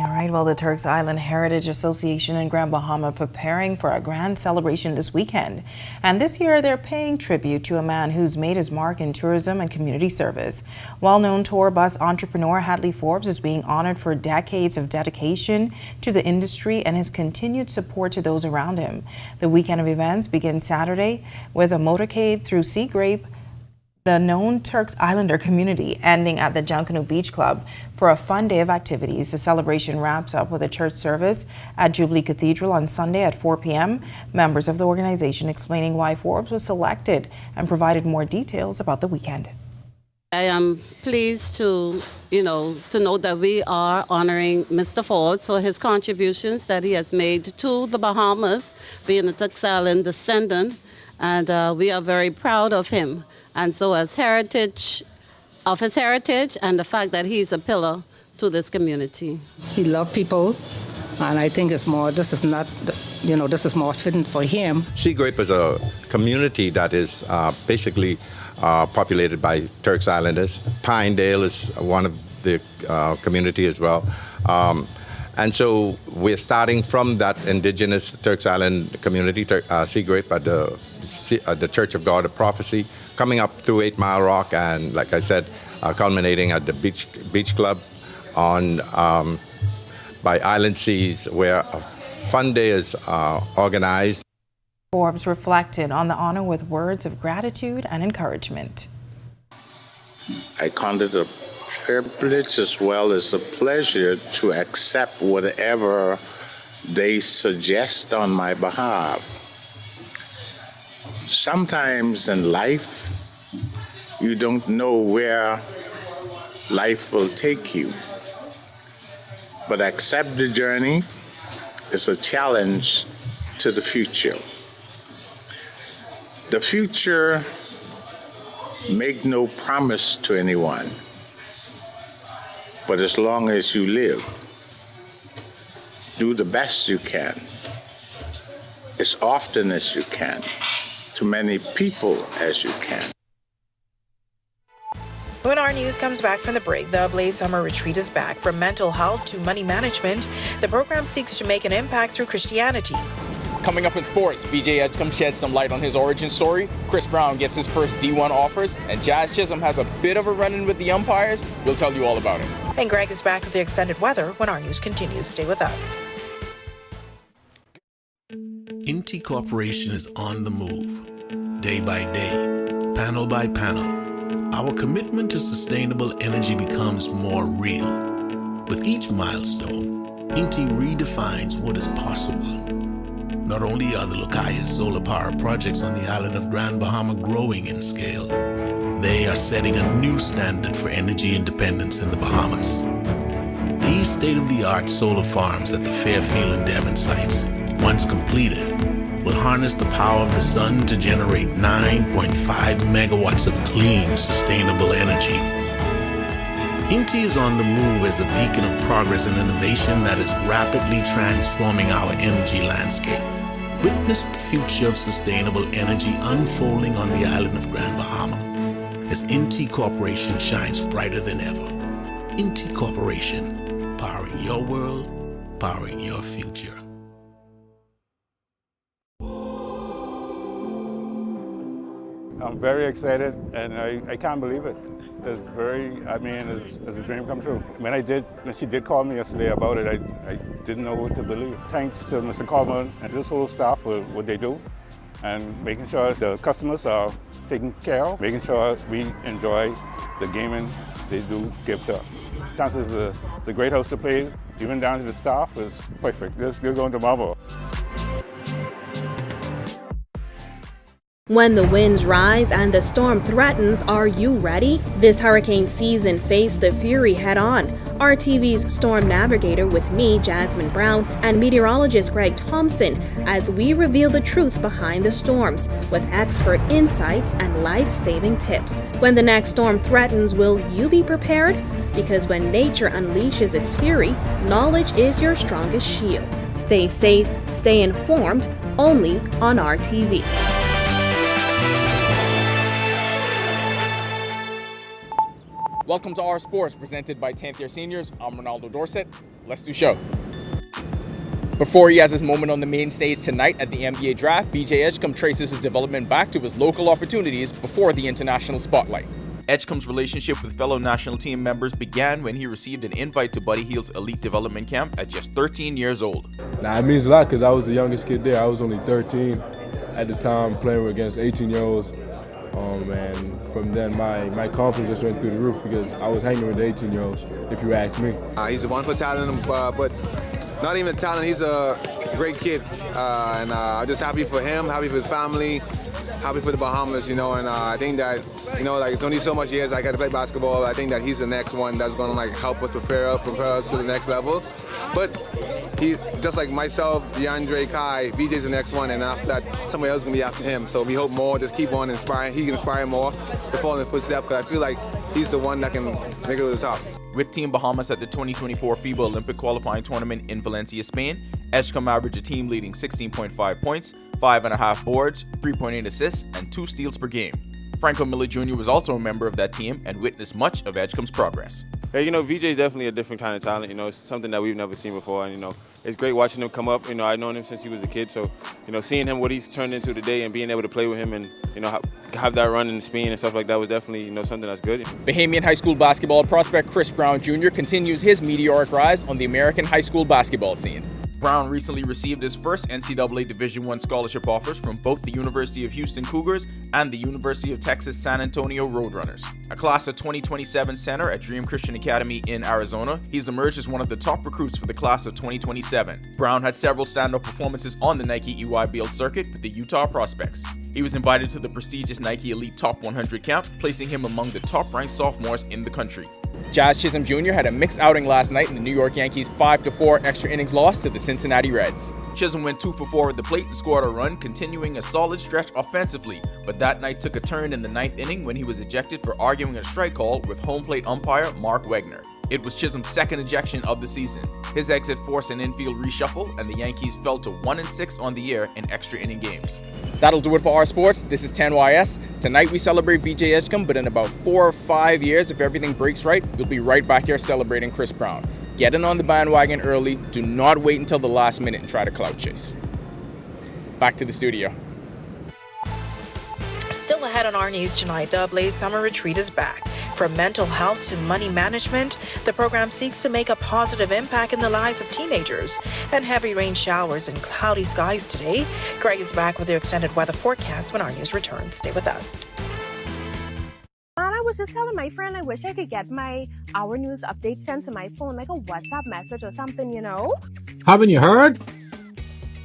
All right, well, the Turks Island Heritage Association in Grand Bahama preparing for a grand celebration this weekend. And this year, they're paying tribute to a man who's made his mark in tourism and community service. Well-known tour bus entrepreneur Hadley Forbes is being honored for decades of dedication to the industry and his continued support to those around him. The weekend of events begins Saturday with a motorcade through Sea Grape, the known Turks Islander community, ending at the Junkanoo Beach Club for a fun day of activities. The celebration wraps up with a church service at Jubilee Cathedral on Sunday at 4 p.m. Members of the organization explaining why Forbes was selected and provided more details about the weekend. I am pleased to know that we are honoring Mr. Forbes for his contributions that he has made to the Bahamas, being a Turks Island descendant, and we are very proud of him. And so as his heritage and the fact that he's a pillar to this community. He loved people, and I think this is more fitting for him. Sea Grape is a community that is basically populated by Turks Islanders. Pinedale is one of the community as well. And so we're starting from that indigenous Turks Island community, Sea Grape at the Church of God of Prophecy, coming up through 8 Mile Rock, and like I said, culminating at the beach club on by Island Seas, where a fun day is organized. Forbes reflected on the honor with words of gratitude and encouragement. I count it a privilege as well as a pleasure to accept whatever they suggest on my behalf. Sometimes in life, you don't know where life will take you. But accept the journey is a challenge to the future. The future make no promise to anyone. But as long as you live, do the best you can, as often as you can, to many people as you can. When our news comes back from the break, the Blaze Summer Retreat is back. From mental health to money management, the program seeks to make an impact through Christianity. Coming up in sports, VJ Edgecombe sheds some light on his origin story, Chris Brown gets his first D1 offers, and Jazz Chisholm has a bit of a run-in with the umpires. We'll tell you all about it. And Greg is back with the extended weather when our news continues. Stay with us. Inti Corporation is on the move, day by day, panel by panel. Our commitment to sustainable energy becomes more real. With each milestone, Inti redefines what is possible. Not only are the Lucayas solar power projects on the island of Grand Bahama growing in scale, they are setting a new standard for energy independence in the Bahamas. These state-of-the-art solar farms at the Fairfield and Devon sites, once completed, will harness the power of the sun to generate 9.5 megawatts of clean, sustainable energy. Inti is on the move as a beacon of progress and innovation that is rapidly transforming our energy landscape. Witness the future of sustainable energy unfolding on the island of Grand Bahama as Inti Corporation shines brighter than ever. Inti Corporation, powering your world, powering your future. I'm very excited, and I can't believe it. It's it's a dream come true. When she did call me yesterday about it, I didn't know what to believe. Thanks to Mr. Coleman and this whole staff for what they do, and making sure the customers are taken care of, making sure we enjoy the gaming they do give to us. Chances is the great house to play, even down to the staff, is perfect. You're going to marvel. When the winds rise and the storm threatens, are you ready? This hurricane season, face the fury head-on. RTV's Storm Navigator with me, Jasmine Brown, and meteorologist Greg Thompson as we reveal the truth behind the storms with expert insights and life-saving tips. When the next storm threatens, will you be prepared? Because when nature unleashes its fury, knowledge is your strongest shield. Stay safe, stay informed, only on RTV. Welcome to Our Sports, presented by 10th Year Seniors. I'm Ronaldo Dorset. Let's do show. Before he has his moment on the main stage tonight at the NBA draft, VJ Edgecombe traces his development back to his local opportunities before the international spotlight. Edgecombe's relationship with fellow national team members began when he received an invite to Buddy Hield's elite development camp at just 13 years old. It means a lot because I was the youngest kid there. I was only 13 at the time, playing against 18-year-olds. And from then, my confidence just went through the roof because I was hanging with the 18-year-olds, if you ask me. He's a wonderful talent, but not even talent, he's a great kid. And I'm just happy for him, happy for his family, happy for the Bahamas, and I think that, it's only so much years I got to play basketball. I think that he's the next one that's going to help us prepare us to the next level. But he's just like myself, DeAndre, Kai, VJ's the next one, and after that, somebody else is going to be after him. So we hope more, just keep on inspiring. He can inspire more to follow in his footsteps, because I feel like he's the one that can make it to the top. With Team Bahamas at the 2024 FIBA Olympic qualifying tournament in Valencia, Spain, Edgecombe averaged a team-leading 16.5 points, 5.5 boards, 3.8 assists, and 2 steals per game. Franco Miller Jr. was also a member of that team and witnessed much of Edgecombe's progress. Hey, VJ's definitely a different kind of talent. It's something that we've never seen before. And, it's great watching him come up. I've known him since he was a kid. So, seeing him, what he's turned into today and being able to play with him and, have that run and spin and stuff like that was definitely, something that's good. Bahamian high school basketball prospect Chris Brown Jr. continues his meteoric rise on the American high school basketball scene. Brown recently received his first NCAA Division I scholarship offers from both the University of Houston Cougars and the University of Texas San Antonio Roadrunners. A class of 2027 center at Dream Christian Academy in Arizona, he's emerged as one of the top recruits for the class of 2027. Brown had several stand-up performances on the Nike EYBL circuit with the Utah Prospects. He was invited to the prestigious Nike Elite Top 100 camp, placing him among the top-ranked sophomores in the country. Jazz Chisholm Jr. had a mixed outing last night in the New York Yankees' 5-4 extra innings loss to the Cincinnati Reds. Chisholm went 2 for 4 at the plate and scored a run, continuing a solid stretch offensively, but that night took a turn in the 9th inning when he was ejected for arguing a strike call with home plate umpire Mark Wegner. It was Chisholm's second ejection of the season. His exit forced an infield reshuffle, and the Yankees fell to 1-6 on the year in extra inning games. That'll do it for our sports. This is 10YS. Tonight we celebrate VJ Edgecombe, but in about 4 or 5 years, if everything breaks right, we'll be right back here celebrating Chris Brown. Get in on the bandwagon early. Do not wait until the last minute and try to clout chase. Back to the studio. Still ahead on our news tonight, the Blaze Summer Retreat is back. From mental health to money management, the program seeks to make a positive impact in the lives of teenagers. And heavy rain showers and cloudy skies today. Greg is back with your extended weather forecast when our news returns. Stay with us. I was just telling my friend I wish I could get my Our News updates sent to my phone, like a WhatsApp message or something, Haven't you heard?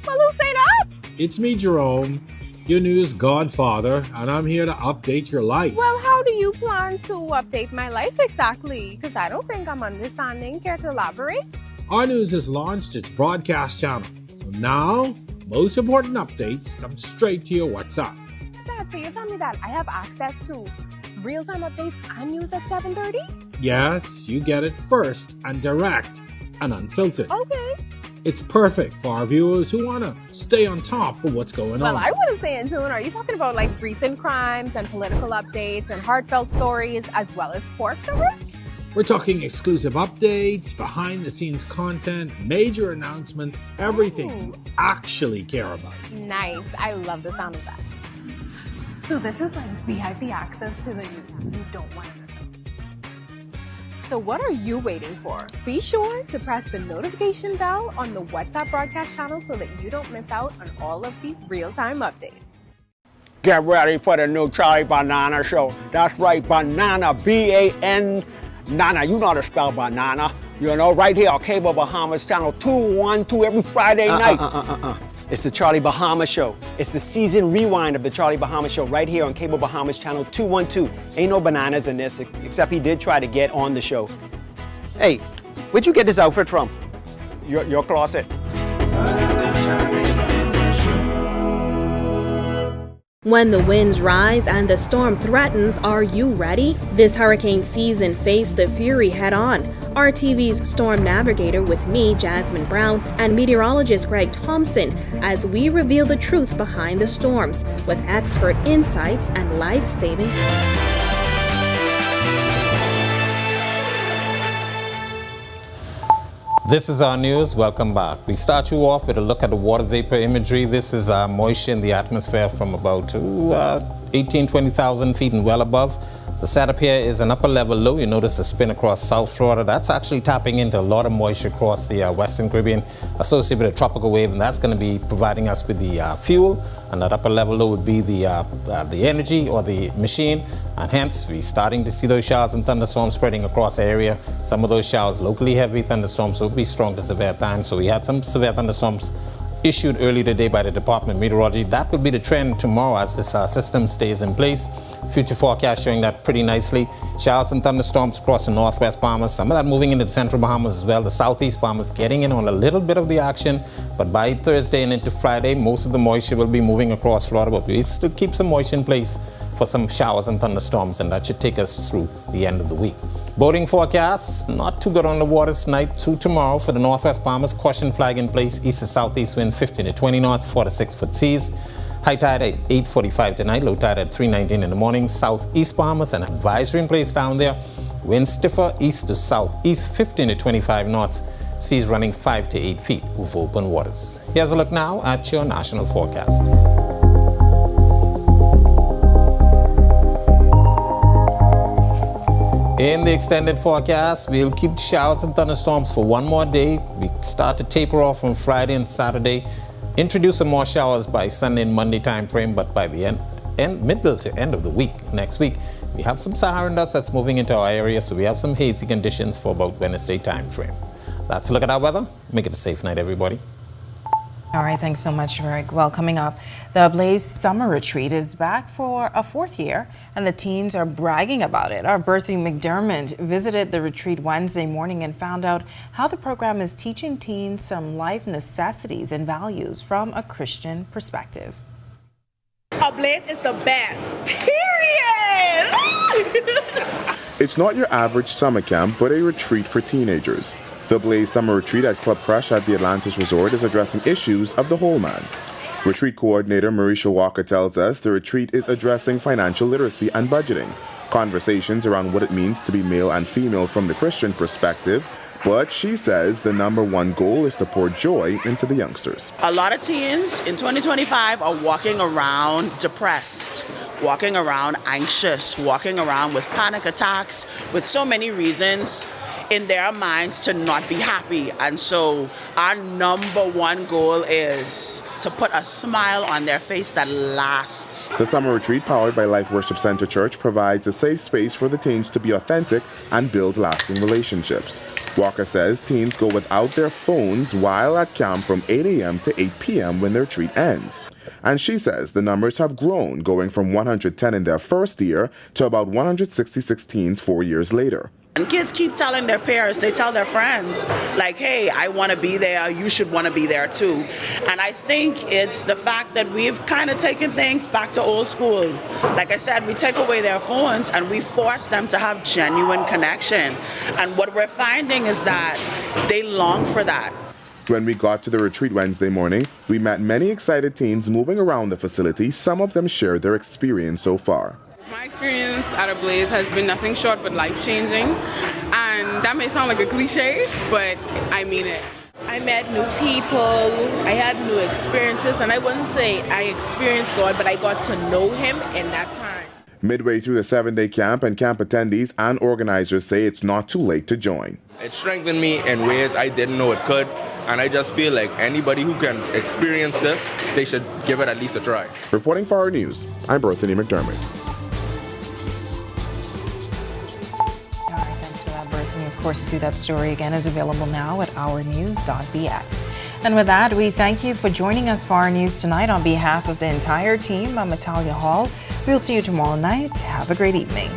Well, who say that? It's me, Jerome, your news godfather, and I'm here to update your life. Well, how do you plan to update my life exactly? Because I don't think I'm understanding. Care to elaborate? Our News has launched its broadcast channel, so now most important updates come straight to your WhatsApp. Dad, so you tell me that I have access to real-time updates and news at 7:30? Yes, you get it first and direct and unfiltered. Okay. It's perfect for our viewers who want to stay on top of what's going on. Well, I want to stay in tune. Are you talking about recent crimes and political updates and heartfelt stories as well as sports coverage? We're talking exclusive updates, behind-the-scenes content, major announcement, everything you actually care about. Nice. I love the sound of that. So this is VIP access to the news you don't want to miss out. So what are you waiting for? Be sure to press the notification bell on the WhatsApp broadcast channel so that you don't miss out on all of the real-time updates. Get ready for the new Charlie Banana Show. That's right, Banana, B-A-N, Nana. You know how to spell banana. Right here on Cable Bahamas Channel 212 every Friday night. It's the Charlie Bahamas Show. It's the season rewind of the Charlie Bahamas Show right here on Cable Bahamas Channel 212. Ain't no bananas in this, except he did try to get on the show. Hey, where'd you get this outfit from? Your closet. When the winds rise and the storm threatens, are you ready? This hurricane season, face the fury head on. RTV's Storm Navigator with me, Jasmine Brown, and meteorologist Greg Thompson as we reveal the truth behind the storms with expert insights and life-saving This is our news. Welcome back. We start you off with a look at the water vapor imagery. This is moisture in the atmosphere from about 18, 20,000 feet and well above. The setup here is an upper level low. You notice the spin across South Florida. That's actually tapping into a lot of moisture across the Western Caribbean associated with a tropical wave, and that's going to be providing us with the fuel. And that upper level low would be the energy or the machine, and hence we're starting to see those showers and thunderstorms spreading across the area. Some of those showers, locally heavy thunderstorms, will be strong to severe at times. So we had some severe thunderstorms issued early today by the Department of Meteorology. That will be the trend tomorrow as this system stays in place. Future forecast showing that pretty nicely. Showers and thunderstorms across the northwest Bahamas, some of that moving into the central Bahamas as well. The southeast Bahamas getting in on a little bit of the action, but by Thursday and into Friday, most of the moisture will be moving across Florida, but we still keep some moisture in place for some showers and thunderstorms, and that should take us through the end of the week. Boating forecasts, not too good on the waters tonight to tomorrow for the northwest Bahamas. Caution flag in place, east to southeast winds 15 to 20 knots, 4 to 6 foot seas. High tide at 8:45 tonight, low tide at 3:19 in the morning. Southeast Bahamas, an advisory in place down there. Wind stiffer east to southeast 15 to 25 knots. Seas running 5 to 8 feet over open waters. Here's a look now at your national forecast. In the extended forecast, we'll keep showers and thunderstorms for one more day. We start to taper off on Friday and Saturday. Introduce some more showers by Sunday and Monday time frame, but by the middle to end of the week, next week, we have some Saharan dust that's moving into our area, so we have some hazy conditions for about Wednesday time frame. That's a look at our weather. Make it a safe night, everybody. All right, thanks so much, Rick. Well, coming up, the Blaze Summer Retreat is back for a 4th year, and the teens are bragging about it. Our Bertha McDermott visited the retreat Wednesday morning and found out how the program is teaching teens some life necessities and values from a Christian perspective. A Blaze is the best, period! It's not your average summer camp, but a retreat for teenagers. The Blaze Summer Retreat at Club Crush at the Atlantis Resort is addressing issues of the whole man. Retreat coordinator Marisha Walker tells us the retreat is addressing financial literacy and budgeting, conversations around what it means to be male and female from the Christian perspective, but she says the #1 goal is to pour joy into the youngsters. A lot of teens in 2025 are walking around depressed, walking around anxious, walking around with panic attacks, with so many reasons in their minds to not be happy. And so our #1 goal is to put a smile on their face that lasts. The summer retreat, powered by Life Worship Center Church, provides a safe space for the teens to be authentic and build lasting relationships. Walker says teens go without their phones while at camp from 8 a.m. to 8 p.m. when their retreat ends. And she says the numbers have grown, going from 110 in their first year to about 166 teens 4 years later. And kids keep telling their parents, they tell their friends, like, hey, I want to be there, you should want to be there too. And I think it's the fact that we've kind of taken things back to old school. Like I said, we take away their phones and we force them to have genuine connection. And what we're finding is that they long for that. When we got to the retreat Wednesday morning, we met many excited teens moving around the facility. Some of them shared their experience so far. My experience at a Blaze has been nothing short but life-changing, and that may sound like a cliche, but I mean it. I met new people, I had new experiences, and I wouldn't say I experienced God, but I got to know Him in that time. Midway through the 7-day camp, and camp attendees and organizers say it's not too late to join. It strengthened me in ways I didn't know it could, and I just feel like anybody who can experience this, they should give it at least a try. Reporting for our news, I'm Bertha McDermott. Of course, to see that story again is available now at ournews.bs. And with that, we thank you for joining us for our news tonight. On behalf of the entire team, I'm Natalia Hall. We'll see you tomorrow night. Have a great evening.